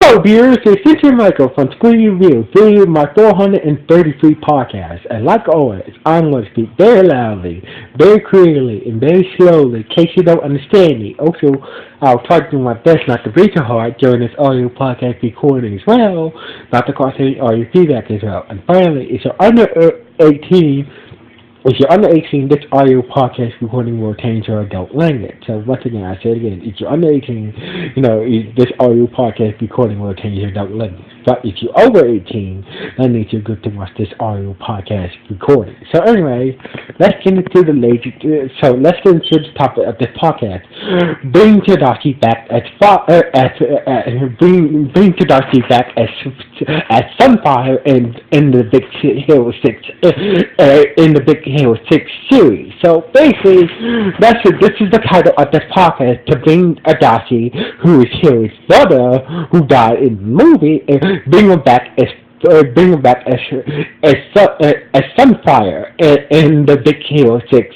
Hello, viewers. It's Cynthia Michael from Screen Review, video my 433 podcast. And like always, I'm going to speak very loudly, very clearly, and very slowly in case you don't understand me. Also, I'll try to do my best not to breathe too hard during this audio podcast recording as well, not to cause any audio feedback as well. And finally, if you're under 18, this audio podcast recording will change your adult language. So once again, I say it again, if you're under 18, this audio podcast recording will change your adult language. But if you're over 18, that means you're good to watch this audio podcast recording. So anyway, let's get into the topic of this podcast. Bring Tadashi back as Sunfire in the Big Hero 6 series. So basically, this is the title of this podcast, to bring Tadashi, who is Hero's brother, who died in the movie, and bring him back as Sunfire in the Big Hero 6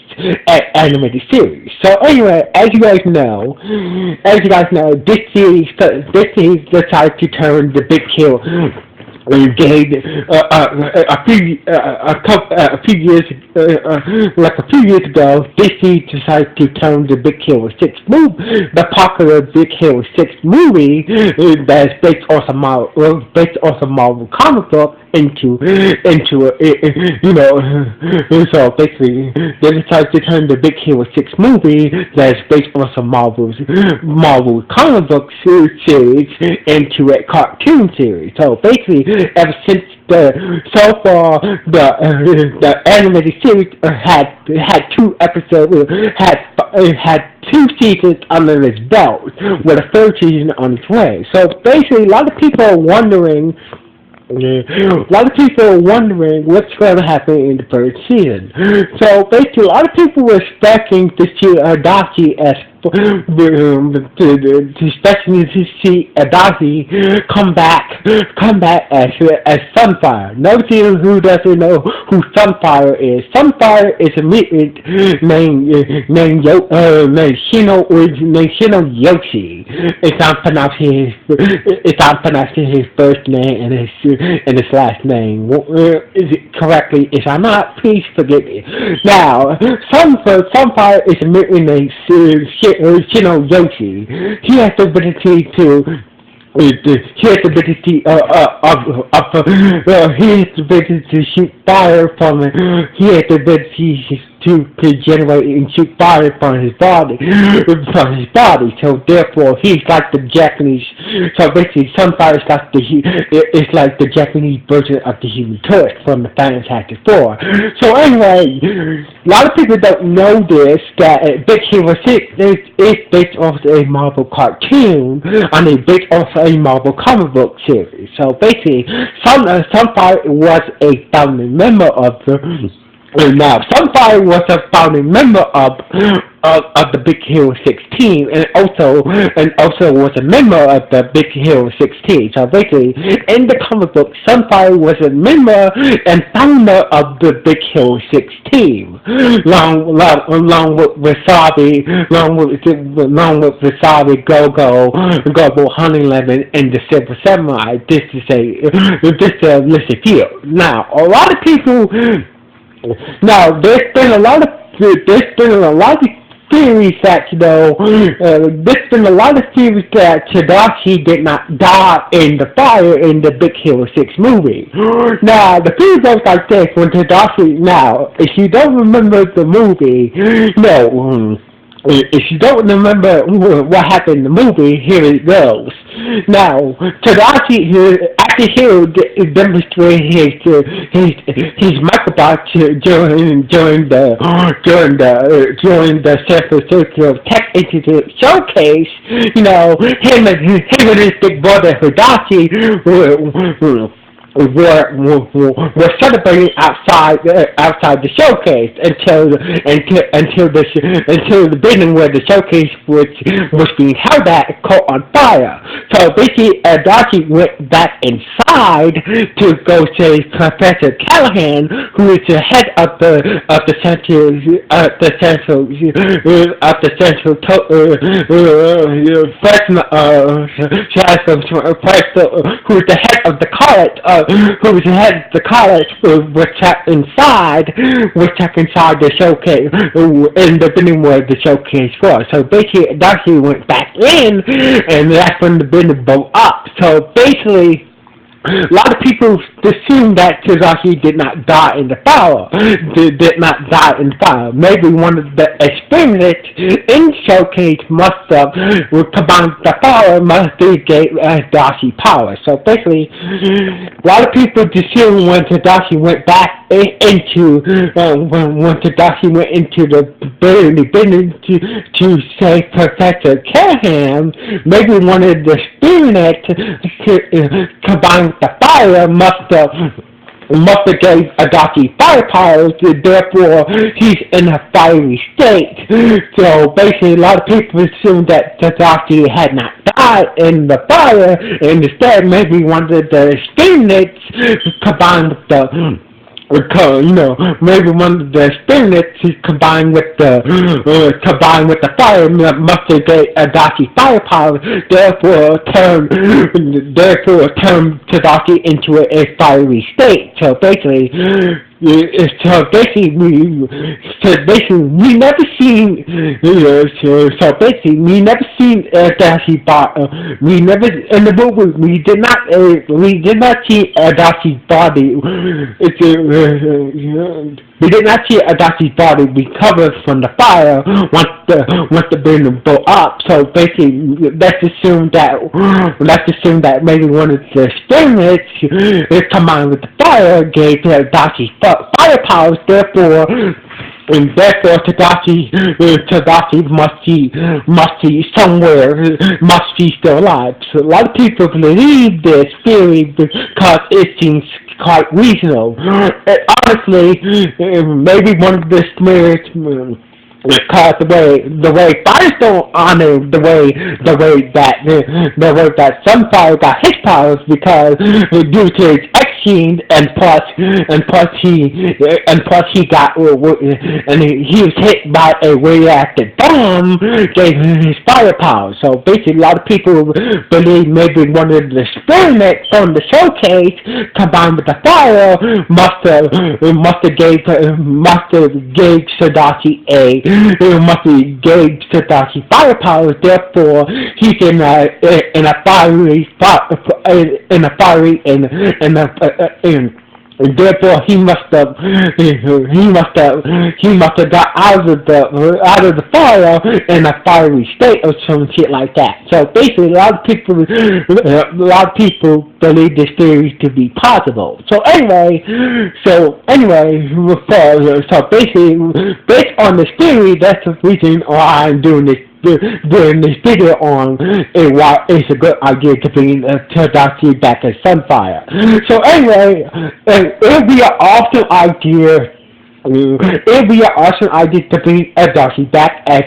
animated series. So anyway, as you guys know, this series decided to turn the Big Hero. A few years ago, DC decided to turn the Big Hero 6 movie, the popular Big Hero 6 movie, that's based off a Marvel comic book, into so basically they decided to turn the Big Hero 6 movie that's based on some Marvel comic book series into a cartoon series. So basically, ever since the animated series had 2 episodes, had 2 seasons under its belt, with a 3rd season on its way. So basically, a lot of people are wondering what's going to happen in the 3rd season. So basically, a lot of people were expecting to see Tadashi come back as Sunfire. Nobody who doesn't know who Sunfire is. Sunfire is a mutant named Shino Yoshi. If I'm pronouncing his first name and his last name correctly. If I'm not, please forgive me. Now, Sunfire is a mutant named Shino Yoshi. He has the ability to shoot fire from it. He has the ability to generate and shoot fire from his body. So therefore, he's like the Japanese. So basically, Sunfire is like the Japanese version of the Human Torch from the Fantastic Four. So anyway, a lot of people don't know this, that Big Hero 6 is based off a Marvel cartoon on a based off a Marvel comic book series. So basically, Sunfire was a founding member of Sunfire was a founding member of the Big Hero 6 team, and also was a member of the Big Hero 6 team. So basically, in the comic book, Sunfire was a member and founder of the Big Hero 6 team, along with Wasabi, Go-Go, Honey Lemon, and the Silver Samurai. This is a list of few. Now, a lot of people. Now, there's been a lot of theories that Tadashi did not die in the fire in the Big Hero 6 movie. Now, the theory goes like this: when Tadashi, now, if you don't remember the movie, if you don't remember what happened in the movie, here it goes. Now, Tadashi, after Hero demonstrated his microbot during the San Francisco Tech Institute showcase, him and his big brother Tadashi were celebrating outside the showcase until the building where the showcase was being held at caught on fire. So basically, Tadashi went back inside to go save Professor Callahan, who is the head of the central who is the head of the college, was trapped inside the showcase, in the building where the showcase was. So basically, Darcy went back in, and that's when the building blew up. So basically, a lot of people assume that Tadashi did not die in the fire. Maybe one of the experiments in the showcase must have combined the fire, must have gave Tadashi power. So basically, a lot of people assume when Tadashi went back into the building to save Professor Callahan, maybe one of the experiments combined the fire must have gave Tadashi fire powers, therefore he's in a fiery state. So basically, a lot of people assume that Tadashi had not died in the fire, and instead maybe one of the experiments combined with the maybe one of the experiments combined with the fire must have gave Tadashi fire power, therefore turned Tadashi into a fiery state. So basically, we never seen Tadashi we never in the movie we did not see Tadashi's body. We did not see Tadashi's body recover from the fire once the building blew up. So basically, let's assume that maybe one of the experiments combined with the fire gave Tadashi fire powers. Therefore, Tadashi must be still alive. So a lot of people believe this theory because it seems quite reasonable. Honestly, maybe one of the spirits, because the way Firestone honored the way that Sunfire got his powers, because due to his gene, and plus he was hit by a radioactive bomb, gave him his fire powers. So basically, a lot of people believe maybe one of the experiments from the showcase combined with the fire must have gave Tadashi fire powers. Therefore, he's in a fiery and therefore he must have got out of the fire in a fiery state or some shit like that. So basically, a lot of people believe this theory to be possible. So basically, based on this theory, that's the reason why I'm doing this video on why it's a good idea to bring Tadashi back as Sunfire. So anyway, it would be an awesome idea. It would be an awesome idea to bring Tadashi back as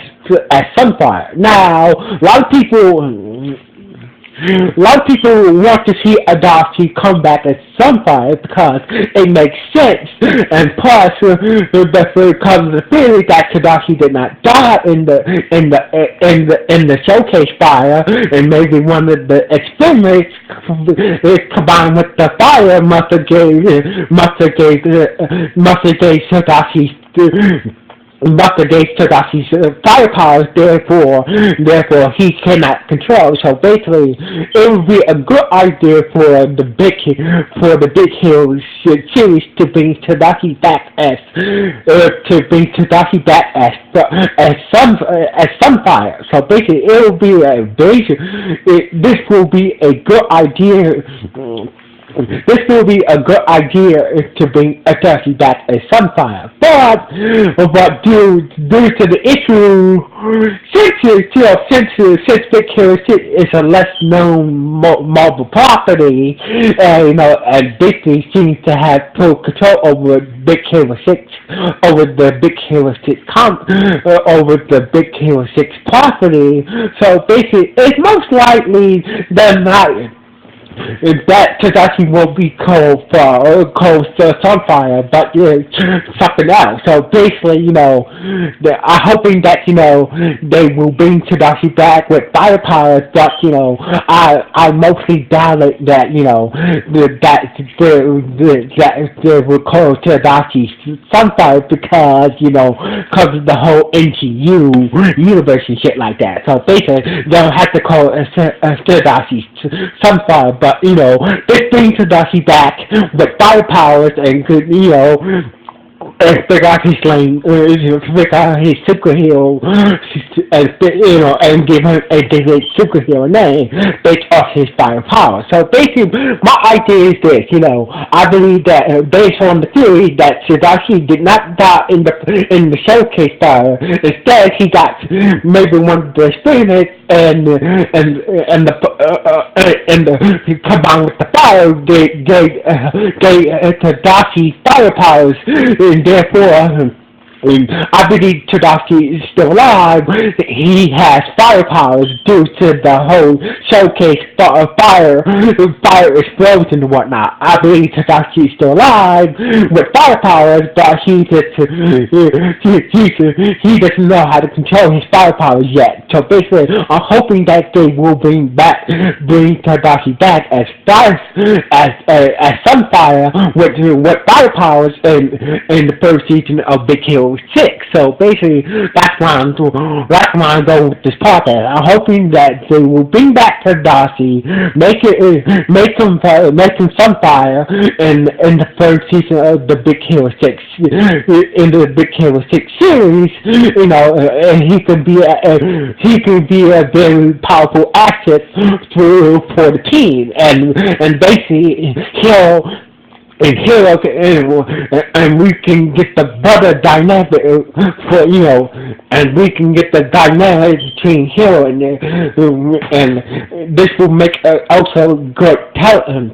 Sunfire. Now, a lot of people want to see Tadashi come back as Sunfire because it makes sense, and plus, because of the theory that Tadashi did not die in the showcase fire, and maybe one of the experiments combined with the fire must have gave Tadashi's fire powers, therefore he cannot control. So basically, it would be a good idea for the Big Hero series to bring Tadashi back as Sunfire. So basically, this will be a good idea this will be a good idea to bring Tadashi back as Sunfire, but due to the issue, since Big Hero 6 is a less known Marvel property, and Disney seems to have full control over Big Hero 6, over the Big Hero 6 over the Big Hero 6 property. So basically, it's most likely than not that Tadashi will be called Sunfire, but something else. So basically, I'm hoping that they will bring Tadashi back with fire powers. But I mostly doubt it that they will call Tadashi Sunfire because of the whole NCU universe and shit like that. So basically, they'll have to call Tadashi Sunfire. But this brings Tadashi back with fire powers and could pick out his lane, pick out his superhero, and give him a superhero name based off his fire power. So basically, my idea is this, I believe that based on the theory that Tadashi did not die in the showcase fire. Instead, he got maybe one of the experiments and combined with the fire, gave Tadashi fire powers. And therefore, I believe Tadashi is still alive. He has fire powers due to the whole showcase fire explosion and whatnot. I believe Tadashi is still alive with fire powers, but he doesn't know how to control his fire powers yet. So basically, I'm hoping that they will bring Tadashi back as Sunfire with fire powers in the first season of Big Hero 6. So basically, that's why I'm going with this podcast. I'm hoping that they will bring back Tadashi, make him Sunfire in the first season of the Big Hero 6, in the Big Hero 6 series. And he can be a very powerful asset for the team, and basically and we can get the better dynamic and we can get the dynamic between Hero and this will make also good talent.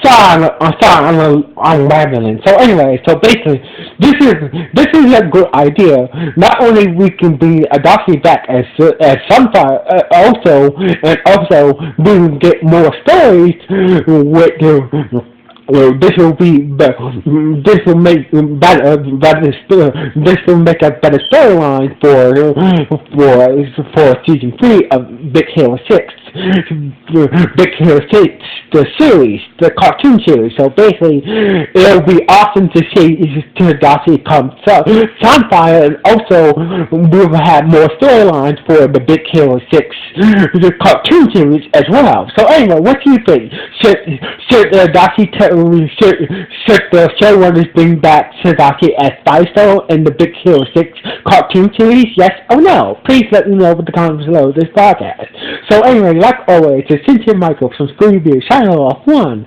I'm rambling. So anyway, so basically, this is a good idea. Not only we can bring Tadashi back as Sunfire, also we can get more stories with this will make a better storyline for season 3 of Big Hero 6. Big Hero 6, the series, the cartoon series. So basically, it'll be awesome to see Tadashi come Sunfire, and also we will have more storylines for the Big Hero 6, the cartoon series as well. So anyway, what do you think? Should the showrunners bring back Tadashi as Firestone in the Big Hero 6 cartoon series? Yes or no? Please let me know in the comments below this podcast. So anyway, like always, it's Cynthia Michael from Screen Review, signing off. 1,